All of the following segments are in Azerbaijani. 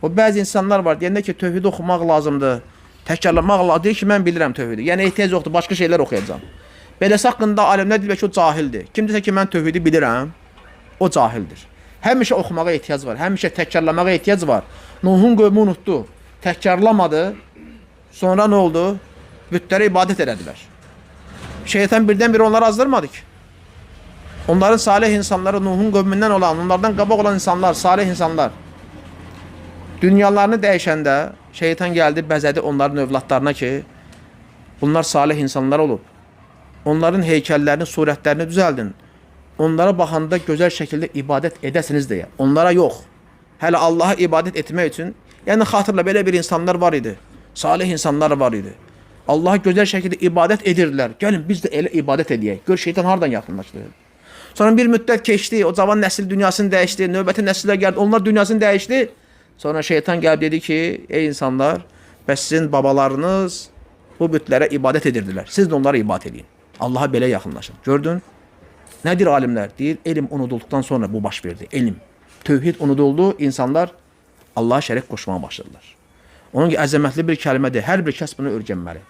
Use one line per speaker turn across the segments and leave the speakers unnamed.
O bəzi insanlar var, deyəndə ki, tövhidi oxumaq lazımdır, təkrarlamaq lazımdır. Deyir ki, mən bilirəm tövhidi. Yəni ehtiyac yoxdur, başqa şeylər oxuyacağam. Beləsi haqqında alimlər deyir ki, o cahildir. Kim desə ki, mən tövhidi bilirəm, o cahildir. Həmişə oxumağa ehtiyac var, həmişə təkrarlamağa ehtiyac var. Nuhun qövmü unutdu, təkrarlamadı, sonra nə oldu? Bütlərə ibadət elədilər. Şeytan birdən-bir onları azdırmadı ki. Onların salih insanları, Nuhun qövmündən olan, onlardan qabaq olan insanlar, salih insanlar, dünyalarını dəyişəndə şeytan gəldi, bəzədi onların övladlarına ki, bunlar salih insanlar olub. Onların heykəllərini, surətlərini düzəldin. Onlara baxanda gözəl şəkildə ibadət edəsiniz deyə. Onlara yox. Hələ Allaha ibadət etmək üçün, yəni xatırla belə bir insanlar var idi. Salih insanlar var idi. Allaha gözəl şəkildə ibadət edirdilər. Gəlin biz də elə ibadət edəyək. Gör şeytan hardan yaxınlaşdı. Sonra bir müddət keçdi, o cavan nəsil dünyasını dəyişdi, növbəti nəsillər gəldi, onlar dünyasını dəyişdi. Sonra şeytan gəlib dedi ki, ey insanlar, bəs sizin babalarınız bu bütlərə ibadət edirdilər. Siz də onlara ibadət edin. Allaha belə yaxınlaşın. Gördün? Nədir alimlər? Deyir, elm unudulduqdan sonra bu baş verdi. Elm. Tövhid unuduldu, insanlar Allaha şərik qoşmağa başladılar. Onun ki, əzəmətli bir kəlmədir. Hər bir kəs bunu öyrənməli.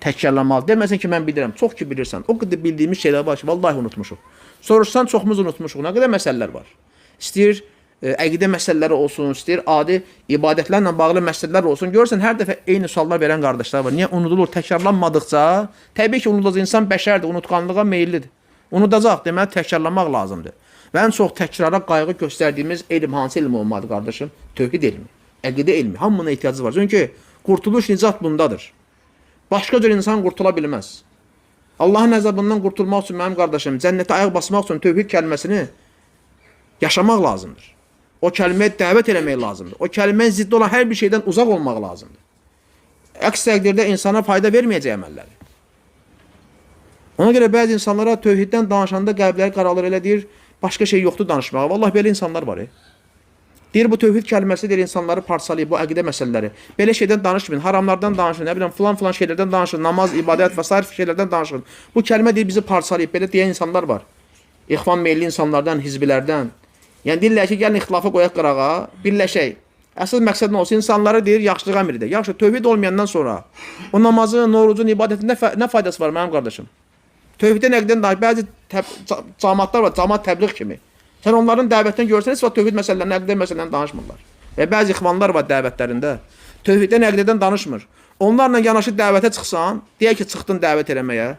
Təkrarlamalı. Deməsin ki, mən bilirəm. Çox ki bilirsən. O qədər bildiyimiz şeylər var ki, vallahi unutmuşuq. Soruşsan çoxumuz unutmuşuq. Nə qədər məsələlər var. İstəyir əqidə məsələləri olsun, istəyir adi ibadətlərlə bağlı məsələlər olsun. Görürsən, hər dəfə eyni suallar verən qardaşlar var. Niyə unudulur? Təkrarlanmadıqca, təbii ki, unudulacaq insan bəşərdir, unutqanlığa meyillidir. Unudacaq, deməli, təkrarlamaq lazımdır. Və ən çox təkrara qayğı göstərdiyimiz elm hansı elm olmalıdır, qardaşım? Tövhid elmi, əqidə elmi. Hamının ehtiyacı var. Çünki qurtuluş, nicat bundadır. Başqa cür insan qurtula bilməz. Allahın əzabından qurtulmaq üçün mənim qardaşım, cənnətə ayaq basmaq üçün tövhid kəlməsini yaşamaq lazımdır. O kəlməyə dəvət eləmək lazımdır. O kəlməyə ziddi olan hər bir şeydən uzaq olmaq lazımdır. Əks təqdirdə insana fayda verməyəcək əməlləri. Ona görə bəzi insanlara tövhiddən danışanda qəlbləri qaralır, elə deyir, başqa şey yoxdur danışmağa. Vallahi belə insanlar var. Deyir, bu tövhid kəlməsi deyir, insanları parçalayıb, bu əqidə məsələləri. Belə şeydən danışmayın, haramlardan danışın, nə biləm, filan şeylərdən danışın, namaz, ibadət və s. şeylərdən danışın. Bu kəlmə deyir, bizi parçalayıb, belə deyən insanlar var. İxvan meyilli insanlardan, hizbilərdən. Yəni deyirlər ki, gəlin ixtilafı qoyaq qırağa, birləşək. Əsas məqsəd nə olsun? İnsanlara deyir, yaxşılıq əmr edir. Yaxşı, tövhid olmayandan sonra o namazın, orucun, ibadətin nə faydası var mənim qardaşım? Tövhiddə nəqdən dahi bəzi cəmaatlar var, cəmaat təbliğ kimi. Sən onların dəvətdən görsəniz, tövhid məsələlərini, əqidə məsələlərini danışmırlar. Və bəzi ixvanlar var dəvətlərində. Tövhiddə əqidədən danışmır. Onlarla yanaşı dəvətə çıxsan, deyək ki, çıxdın dəvət eləməyə.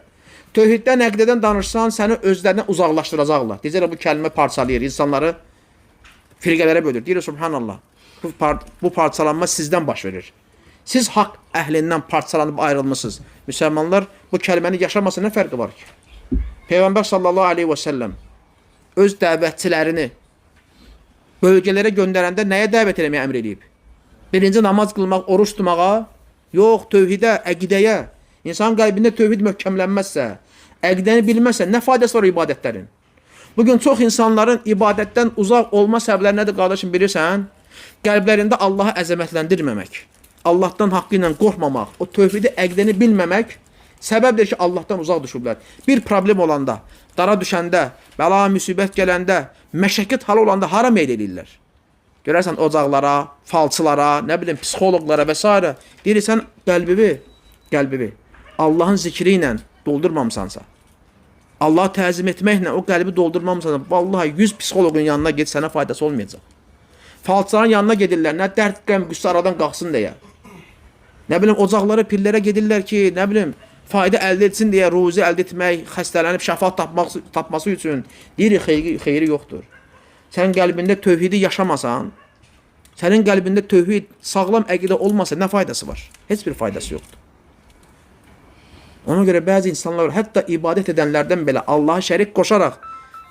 Tövhiddən, əqidədən danışsan, səni özlərindən uzaqlaşdıracaqlar. Deyəcəklər, bu kəlmə parçalayır, insanları firqələrə bölür. Deyir, subhanallah, bu parçalanma sizdən baş verir. Siz haqq əhlindən parçalanıb ayrılmışsınız. Müsəlmanlar bu kəlməni yaşamasa nə fərqi var ki? Peyğəmbər sallallahu aleyhi və səlləm öz dəvətçilərini bölgələrə göndərəndə nəyə dəvət eləməyə əmr edib? Birinci, namaz qılmaq, oruç tutmağa, yox, tövhidə, əqidəyə. İnsanın qəlbində tövhid möhkəmlənməzsə, əqidəni bilməzsə, nə faydası var ibadətlərin? Bugün çox insanların ibadətdən uzaq olma səbəbləri nədir, qardaşım, bilirsən? Qəlblərində Allahı əzəmətləndirməmək, Allahdan haqqı ilə qorxmamaq, o tövhidi, əqidəni bilməmək səbəbdir ki, Allahdan uzaq düşüblər. Bir problem olanda, dara düşəndə, bəla, müsibət gələndə, məşəqqət halı olanda hara meyl edirlər? Görərsən ocaqlara, falçılara, nə bilim, psixoloqlara və s. Deyirsən, qəlbivi Allahın zikri ilə doldurmamısansa, Allahı təzim etməklə o qəlbi doldurmamısansa, vallahi 100 psixoloqun yanına get, sənə faydası olmayacaq. Falçıların yanına gedirlər, nə dərd, qəm, qüssə aradan qalxsın deyə. Nə bilim, ocaqlara, pillərə gedirlər ki, nə bilim, fayda əldə etsin deyə, ruzi əldə etmək, xəstələnib şəfa tapması üçün. Deyir, xeyri yoxdur. Sən qəlbində tövhidi yaşamasan, sənin qəlbində tövhid, sağlam əqidə olmasa nə faydası var? Heç bir faydası yoxdur. Ona görə bəzi insanlar, hətta ibadət edənlərdən belə Allaha şərik qoşaraq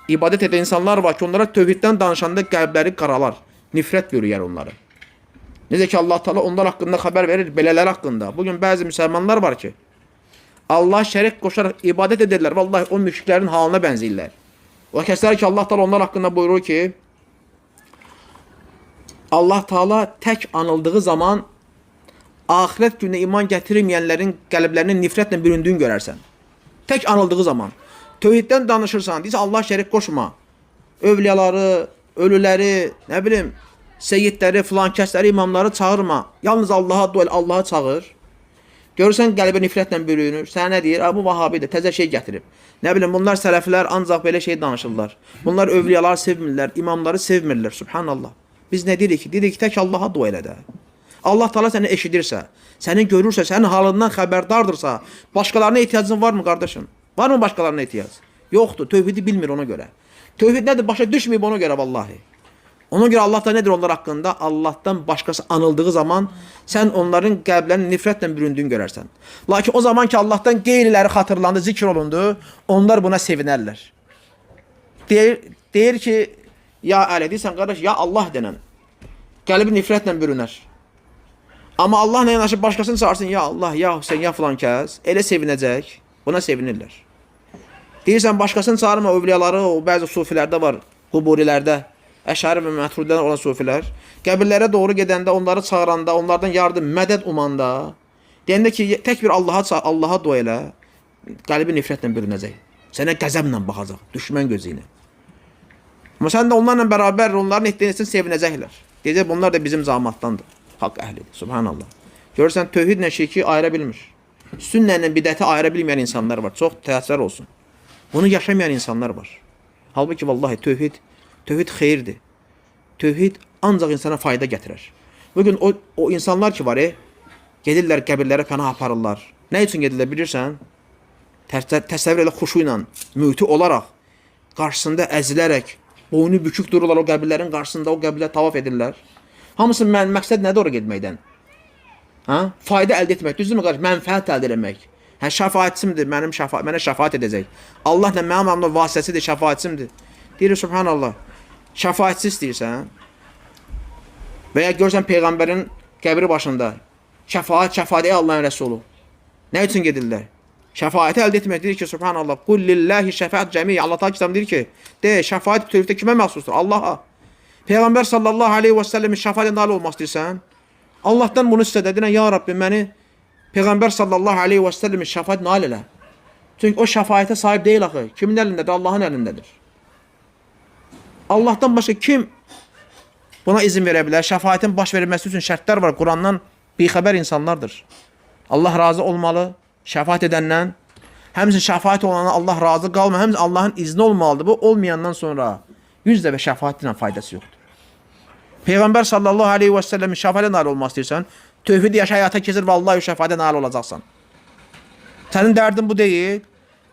ibadət edən insanlar var ki, onlara tövhiddən danışanda qəlbləri qaralar, nifrət bürüyər onları. Necə ki, Allah Teala onlar haqqında xəbər verir, belələr haqqında. Bugün bəzi müsəlmanlar var ki, Allaha şərik qoşaraq ibadət edirlər, vallahi o müşriklərin halına bənzəyirlər. O kəslər ki, Allah Teala onlar haqqında buyurur ki, Allah Teala tək anıldığı zaman axirət günə iman gətirməyənlərin qəlblərinin nifrətlə büründüyünü görərsən. Tək anıldığı zaman. Tövhiddən danışırsan, deyirsən, Allah şərik qoşma. Övliyaları, ölüləri, nə bilim, seyyidləri, filan kəsləri, imamları çağırma. Yalnız Allaha dua elə, Allaha çağır. Görürsən qəlbə nifrətlə bürünür. Sənə nə deyir? Bu Vahabidir, təzə şey gətirib. Nə bilim, bunlar sələflər ancaq belə şey danışırlar. Bunlar övliyaları sevmirlər, imamları sevmirlər. Subhanallah. Biz nə deyirik ki? Deyirik ki, tək Allaha dua elə də. Allah Taala səni eşidirsə, səni görürsə, sənin halından xəbərdardırsa, başqalarına ehtiyacın varmı qardaşım? Varmı başqalarına ehtiyac? Yoxdur, tövhidi bilmir ona görə. Tövhid nədir? Başa düşməyib ona görə vallahi. Ona görə Allah da nədir onlar haqqında? Allahdan başqası anıldığı zaman sən onların qəlblərini nifrətlə büründüyünü görərsən. Lakin o zaman ki Allahdan qeyriləri xatırlandı, zikr olundu, onlar buna sevinərlər. Deyir ki, ya Əli, deyirsən qardaş, ya Allah denən. Qəlbi nifrətlə bürünər. Amma Allahla yanaşıb başqasını çağırsın, ya Allah, ya Hüseyin, ya filan kəs, elə sevinəcək, buna sevinirlər. Deyirsən, başqasını çağırma, övliyaları, o bəzi sufilərdə var, quburilərdə, Əşari və Məturidən olan sufilər, qəbirlərə doğru gedəndə, onları çağıranda, onlardan yardım, mədəd umanda, deyəndə ki, tək bir Allaha dua elə, qəlbi nifrətlə bürünəcək. Sənə qəzəblə baxacaq, düşmən gözü ilə. Amma sən də onlarla bərabər, onların etdiyini sevinəcəklər. Deyəcək, bunlar da bizim cəmaatdandır, haqq əhlidir, subhanallah. Görürsən, tövhidlə şirki ayıra bilmir. Sünnənlə bidəti ayıra bilməyən insanlar var, çox təsir olsun. Bunu yaşamayan insanlar var. Halbuki, vallahi, tövhid xeyirdir. Tövhid ancaq insana fayda gətirər. Bugün o insanlar ki var, gedirlər qəbirlərə pənah aparırlar. Nə üçün gedirlər bilirsən? Təsəvvür elə xuşu ilə, müti olaraq, qarşısında əzilərək, boynu bükük dururlar o qəbirlərin qarşısında, o qəbirlər tavaf edirlər. Hamısı məqsəd nədir oraya getməkdən? Fayda əldə etmək, düzdürmü qardaş? Mənfəət əldə etmək. Şəfaətçimdir, mənə şəfaət edəcək. Allah nə mənim amına vasitəsidir, şəfaətçimdir. Deyir, subhanallah, şəfaətçi istəyirsən və ya görsən Peyğəmbərin qəbri başında şəfaət, ey Allahın Rəsulu. Nə üçün gedirlər? Şəfaəti əldə etmək deyir ki, subhanallah, qul lillahi şəfaət cəmi. Allah Teala kitabında deyir ki, şəfaət bütövlükdə kimə məxsusdur? Allaha. Peyğəmbər sallallahu aleyhi və səlləmin şəfaətə nail olmaq istəyirsən, Allahdan bunu istədə, deyirən, ya Rabbi, məni Peyğəmbər sallallahu aleyhi və səlləmin şəfaət nail elə. Çünki o şəfaətə sahib deyil axı. Kimin əlindədir? Allahın əlindədir. Allahdan başqa kim buna izin verə bilər? Şəfaətin baş verilməsi üçün şərtlər var. Qurandan bixəbər insanlardır. Allah razı olmalı, şəfaət edəndən. Həmçinin şəfaət olana Allah razı qalma, həmçinin Allahın izni olmalıdır. Bu olmayandan sonra 100 dəfə şəfaətinlə faydası yoxdur. Peyğəmbər sallallahu aleyhi və səlləmin şəfaətə nail olmaq istəyirsən, tövhidi yaşa həyata keçir və Allah'ı şəfaətə nail olacaqsan. Sənin dərdin bu deyil,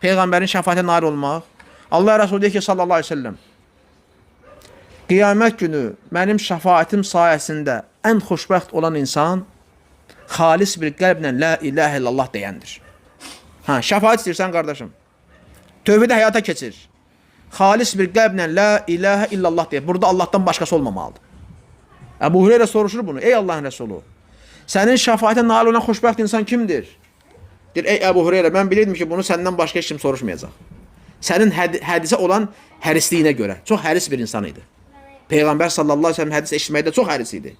Peyğəmbərin şəfaətə nail olmaq. Allah Rəsulü deyir ki, sallallahu aleyhi və səlləm, qiyamət günü mənim şəfaətim sayəsində ən xoşbəxt olan insan xalis bir qəlblə la ilahə illallah deyəndir. Şəfaət istəyirsən qardaşım, tövhidi həyata keçir. Xalis bir qəlblə la ilahə illallah deyir. Burada Allahdan başqası olmamalıdır. Əbu Hüreyrə soruşur bunu. Ey Allahın Rəsulu, sənin şəfaətə nail olan xoşbəxt insan kimdir? Deyir, ey Əbu Hüreyrə, mən bilirdim ki, bunu səndən başqa heç kim soruşmayacaq. Sənin hədisə olan hərisliyinə görə. Çox həris bir insan idi. Peyğəmbər sallallahu aleyhi ve sellem hədis eşitməkdə çox həris idi.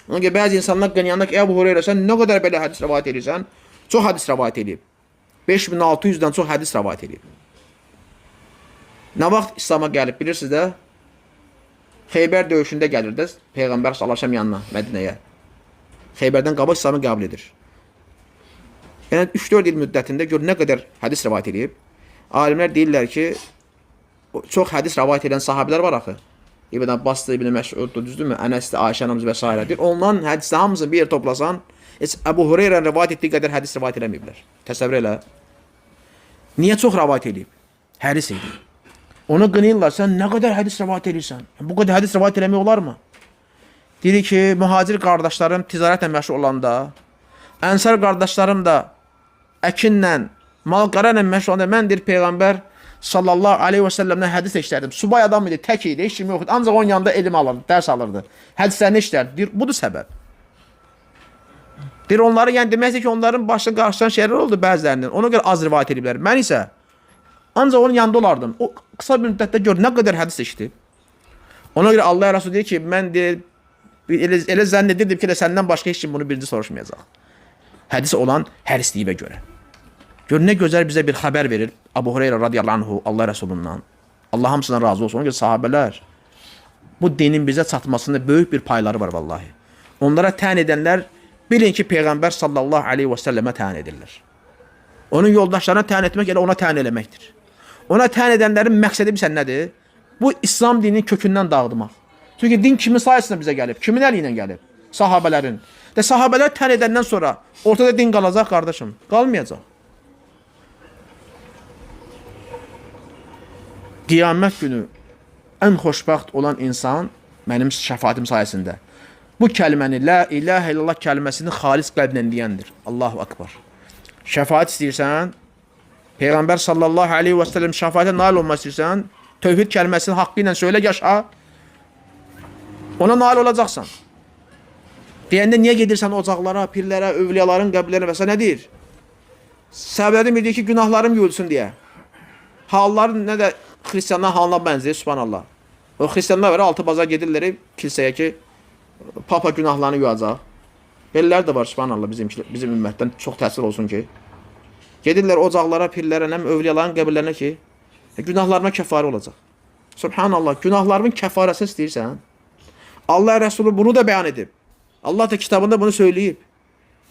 Ona görə bəzi insanlar qınyanında ki, Əbu Hüreyrə, sən nə qədər belə hədis rəvayət edirsən? Çox hədis rəvayət edib. 5600-dən çox hədis rəvayət edib. Nə vaxt İslam'a gəlib, bilirsiniz də? Xeybər döyüşündə gəlirdi Peyğəmbər sallallahu aleyhi ve sellem yanına, Mədinəyə. Xeybərdən qabaq İslam'ı qəbul edir. Yəni 3-4 il müddətində gör nə qədər hədis rəvayət edib. Alimlər deyirlər ki, çox hədis rəvayət edən sahabələr var axı. İbn Abbasdır, İbn Məsuddur, düzdürmü? Ənəsdir, Ayşə anamız və s. deyir. Onların hədisdə hamısını bir yer toplasan, heç Əbu Hüreyrənin rəvayət etdiyi qədər hədis rəvayət eləməyiblər. Təsəvvür elə. Niyə çox rəvayət edib? Həris idi. Onu qınayırlar, sən nə qədər hədis rəvayət edirsən? Bu qədər hədis rəvayət eləmək olarmı? Deyir ki, mühacir qardaşlarım ticarətlə məşğul olanda, ənsar qardaşlarım da əkinlə, mal-qara ilə məşğul olanda, mən deyir Peyğəmbər sallallahu aleyhi və səlləmdən hədis eşlərdim. Subay adam idi, tək idi, heç kim yoxdur. Ancaq onun yanında elm alırdı, dərs alırdı. Hədislərini eşlərdi. Deyir, budur səbəb. Deyir, onları, yəni deməkdir ki, onların başına qarşılan şeylər oldu bəzilərinin. Ona görə az rivayət ediblər. Mən isə ancaq onun yanında olardım. O qısa bir müddətdə gör, nə qədər hədis eşitib. Ona görə Allah Rəsulü deyir ki, mən deyir, elə zənn edirdim ki, səndən başqa heç kim bunu birinci soruşmayacaq. Hədis olan hərisliyibə görə. Gör, nə gözəl bizə bir xəbər verir Əbu Hüreyrə radiyallahu anhu Allah Rəsulundan. Allah hamısından razı olsun. Ona görə sahabələr bu dinin bizə çatmasında böyük bir payları var vallahi. Onlara tən edənlər bilin ki, Peyğəmbər sallallahu aleyhi və səlləmə tən edirlər. Onun yoldaşlarına tən etmək elə ona tən eləməkdir. Ona tən edənlərin məqsədi bilsən nədir? Bu İslam dininin kökündən dağıtmaq. Çünki din kimin sayəsində bizə gəlib? Kimin əli ilə gəlib? Sahabələrin. Və sahabələr tən edəndən sonra ortada din qalacaq qardaşım. Qalmayacaq. Qiyamət günü ən xoşbəxt olan insan mənim şəfaatim sayəsində bu kəlməni, la ilahə illallah kəlməsini xalis qəlblə deyəndir. Allahu akbar. Şəfaat istəyirsən, Peyğəmbər sallallahu aleyhi və səlləm şəfaətə nail olmaq istəyirsən, tövhid kəlməsini haqqı ilə söylə, yaşa, ona nail olacaqsan. Deyəndə niyə gedirsən ocaqlara, pirlərə, övliyaların qəbirlərə və s. nə deyir? Səbəblərim deyir ki, günahlarım yuyulsun deyə. Halları nə də xristiyanlar halına bənzəyir, subhanallah. O xristiyanlar var, altı bazar gedirlər kilsəyə ki, papa günahlarını yuyacaq. Bellər də var, subhanallah, bizim ümmətdən çox təsir olsun ki. Gedirlər ocaqlara, pirlərə, övliyaların qəbirlərinə ki, günahlarına kəfarə olacaq. Subhanallah, günahlarımın kəfarəsini istəyirsən. Allah Rəsulü bunu da bəyan edib. Allah da kitabında bunu söyləyib.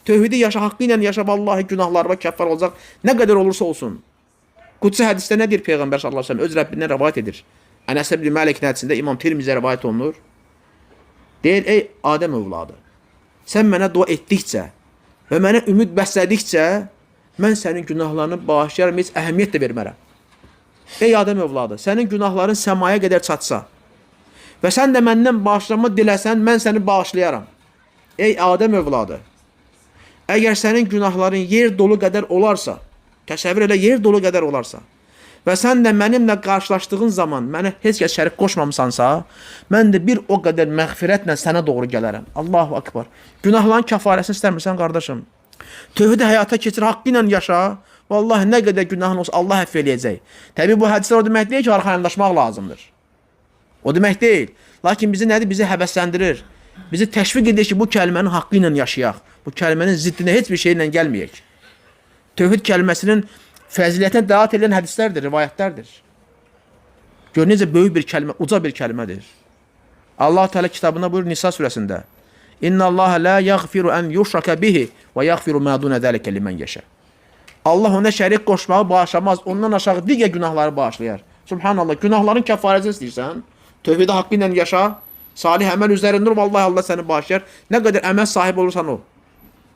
Tövhidi yaşa, haqqı ilə yaşa, vallahi günahlarıma kəffar olacaq. Nə qədər olursa olsun. Qudsi hədisdə nə deyir Peyğəmbər sallallahu əleyhi və səlləm? Öz Rəbbindən rəvayət edir. Ənəs ibn Məlikin hədisində İmam Tirmizə rəvayət olunur. Deyir, ey Adəm övladı, sən mənə dua etdikcə və mənə ümid bəslədikcə mən sənin günahlarını bağışlayaram, heç əhəmiyyət də vermərəm. Ey Adəm övladı, sənin günahların səmaya qədər çatsa və sən də məndən bağışlanma diləsən, mən səni bağışlayaram. Ey Adəm övladı, əgər sənin günahların yer dolu qədər olarsa, təsəvvür elə, yer dolu qədər olarsa və sən də mənimlə qarşılaşdığın zaman mənə heç kəs şərik qoşmamısansa, mən də bir o qədər məğfirətlə sənə doğru gələrəm. Allahu akbar. Günahların kəfarəsini istəmirsən qardaşım. Tövhidi həyata keçir, haqqı ilə yaşa. Vallahi nə qədər günahın olsa Allah əfv eləyəcək. Təbii bu hədislər o demək deyil ki, arxayınlaşmaq lazımdır. O demək deyil. Lakin bizi nədir? Bizi həvəsləndirir. Bizi təşviq edir ki, bu kəlmənin haqqı ilə yaşayaq. Bu kəlmənin ziddinə heç bir şeylə gəlməyək. Tövhid kəlməsinin fəzilətinə dəlat edən hədislərdir, rivayətlərdir. Gör, necə böyük bir kəlmə, uca bir kəlmədir. Allah Teala kitabında buyurur Nisa surəsində: İnna Allah la yaghfiru an yushraka bihi və yaghfiru ma dun zalika limen yasha. Allah ona şərik qoşmağı bağışlamaz, ondan aşağı digər günahları bağışlayar. Subhanallah, günahların kəfarəsini istəyirsən, tövhidi haqqı ilə yaşa, salih əməl üzərində ol, vallahi Allah səni bağışlayar. Nə qədər əməl sahibi olursan ol.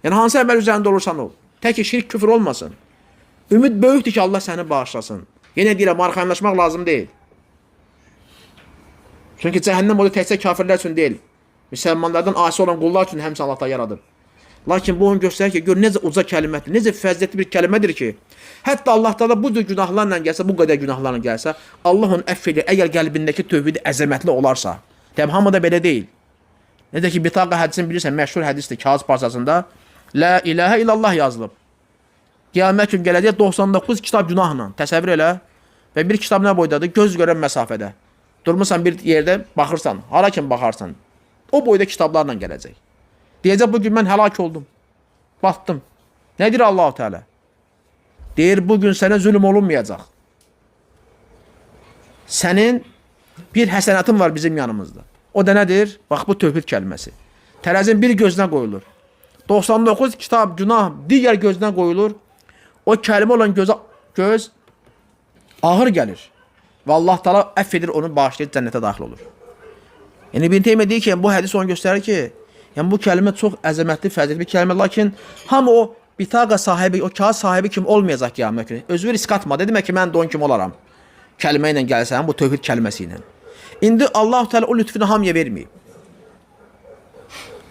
Yəni hansı əməl üzərində olursan ol. Tək ki şirk, küfür olmasın. Ümid böyükdür ki, Allah səni bağışlasın. Yenə deyirəm, arxayınlaşmaq lazım deyil. Çünki cəhənnəm odu təkcə kafirlər üçün deyil. Müsəlmanlardan asi olan qullar üçün həmçə Allah da yaradıb. Lakin bu onu göstərir ki, gör necə uca kəlmədir, necə fəzilətli bir kəlmədir ki, hətta Allah da bu cür günahlarla gəlsə, bu qədər günahlarla gəlsə, Allah onu əfv edir, əgər qəlbindəki tövhid əzəmətli olarsa. Deyəm, hamı da belə deyil. Necə ki, Bitaqa hədisini bilirsən, məşhur hədisdir, kağız parçasında La ilahə illallah yazılıb. Qiyamət gün gələcək 99 kitab günahla, təsəvvür elə. Və bir kitab nə boydadır? Göz görən məsafədə. Durmuşsan bir yerdə, baxırsan, hara kimi baxarsan. O boyda kitablarla gələcək. Deyəcək, bugün mən həlak oldum. Batdım. Nə deyir Allah-u Teala? Deyir, bugün sənə zülüm olunmayacaq. Sənin bir həsənatın var bizim yanımızda. O da nədir? Bax, bu tövhid kəlməsi. Tərəzin bir gözünə qoyulur. 99 kitab, günah digər gözünə qoyulur. O kəlmə olan göz ağır gəlir. Və Allah Teala əfv edir, onu bağışlayır, cənnətə daxil olur. Yəni, İbn Teymiyyə deyir ki, bu hədis onu göstərir ki, yəni bu kəlmə çox əzəmətli, fəzilətli bir kəlmə, lakin hamı o bitaqa sahibi, o kağız sahibi kimi olmayacaq qiyamət günü. Özünü risk atmadı. Demək ki, mən də onun kimi olaram. Kəlmə ilə gəlsən, bu tövhid kəlməsi ilə. İndi Allah Teala o lütfünü hamıya verməyib.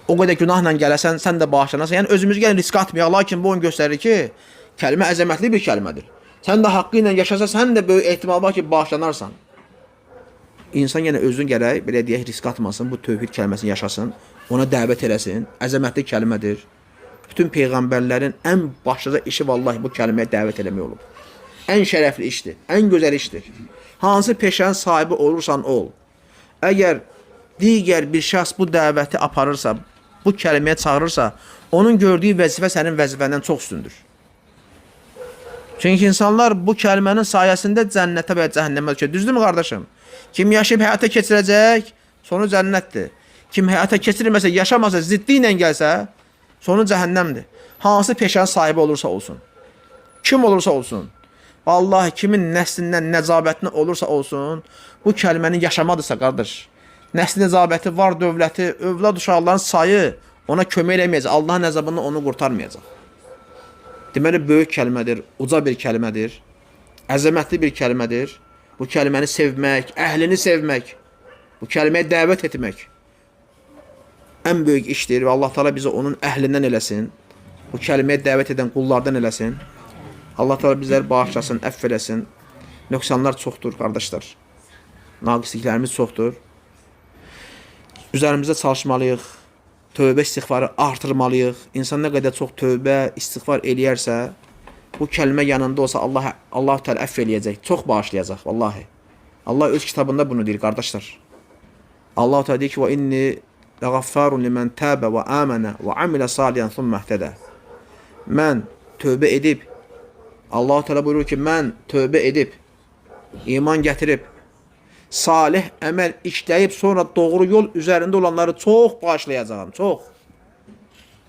O qədər günahla gələsən, sən də bağışlanarsan. Yəni, özümüz gəlin risk atmayaq, lakin bu onu göstərir ki, kəlmə əzəmətli bir kəlmədir. Sən də haqqı ilə yaşasan, sən də böyük ehtimal var ki, bağışlanarsan. İnsan yenə özün gərək, belə deyək, risk atmasın, bu tövhid kəlməsini yaşasın, ona dəvət eləsin, əzəmətli kəlmədir. Bütün peyğəmbərlərin ən başlıca işi vallahi bu kəlməyə dəvət eləmək olub. Ən şərəfli işdir, ən gözəl işdir. Hansı peşənin sahibi olursan ol. Əgər digər bir şəxs bu dəvəti aparırsa, bu kəlməyə çağırırsa, onun gördüyü vəzifə sənin vəzifəndən çox üstündür. Çünki insanlar bu kəlmənin sayəsində cənnətə və cəhənnəmə düşür. Düzdürmü qardaşım? Kim yaşayıb həyata keçirəcək, sonu cənnətdir. Kim həyata keçirməsə, yaşamasa, ziddi ilə gəlsə, sonu cəhənnəmdir. Hansı peşənin sahibi olursa olsun. Kim olursa olsun. Vallahi kimin nəslindən nəcabətinə olursa olsun, bu kəlməni yaşamadırsa, qardaş. Nəsli nəcabəti, var dövləti, övlad uşaqların sayı ona kömək eləməyəcək. Allahın əzabından onu qurtarmayacaq. Deməli, böyük kəlmədir, uca bir kəlmədir, əzəmətli bir kəlmədir. Bu kəlməni sevmək, əhlini sevmək, bu kəlməyə dəvət etmək ən böyük işdir və Allah Teala bizi onun əhlindən eləsin. Bu kəlməyə dəvət edən qullardan eləsin. Allah Teala bizləri bağışlasın, əfv eləsin. Nöqsanlar çoxdur, qardaşlar. Naqisliklərimiz çoxdur. Üzərimizdə çalışmalıyıq. Tövbə istiğfarı artırmalıyıq. İnsan nə qədər çox tövbə, istiğfar eləyərsə, bu kəlmə yanında olsa Allah Teala əfv eləyəcək, çox bağışlayacaq, vallahi. Allah öz kitabında bunu deyir, qardaşlar. Allah Teala deyir ki, və inni ləğaffarun limən təbə və əmənə və amilə saliyan thumma ihtədə. Mən tövbə edib, Allah Teala buyurur ki, mən tövbə edib, iman gətirib, salih əməl işləyib, sonra doğru yol üzərində olanları çox bağışlayacağım, çox.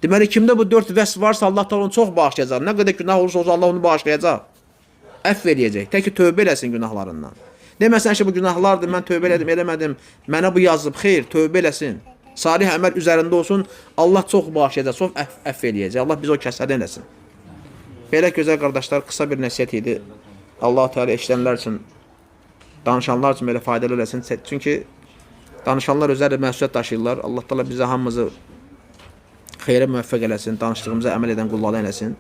Deməli, kimdə bu 4 vəsf varsa, Allah da onu çox bağışlayacaq. Nə qədər günah olursa olsa, Allah onu bağışlayacaq. Əfv eləyəcək. Tək ki, tövbə eləsin günahlarından. Deməsən ki, bu günahlardır, mən tövbə elədim, eləmədim, mənə bu yazıb, xeyr, tövbə eləsin. Salih əməl üzərində olsun, Allah çox bağışlayacaq, çox əfv eləyəcək. Allah bizi o kəsədən eləsin. Belə gözəl qardaşlar, qısa bir nəsiyyət idi. Allah Teala eşidənlər üçün, danışanlar üçün belə faydalı eləsin. Çünki danışanlar özləri məsuliyyət daşıyırlar. Allah Teala bizə hamımızı xeyrə müvəffəq eləsin, danışdığımıza əməl edən qullardan eləsin.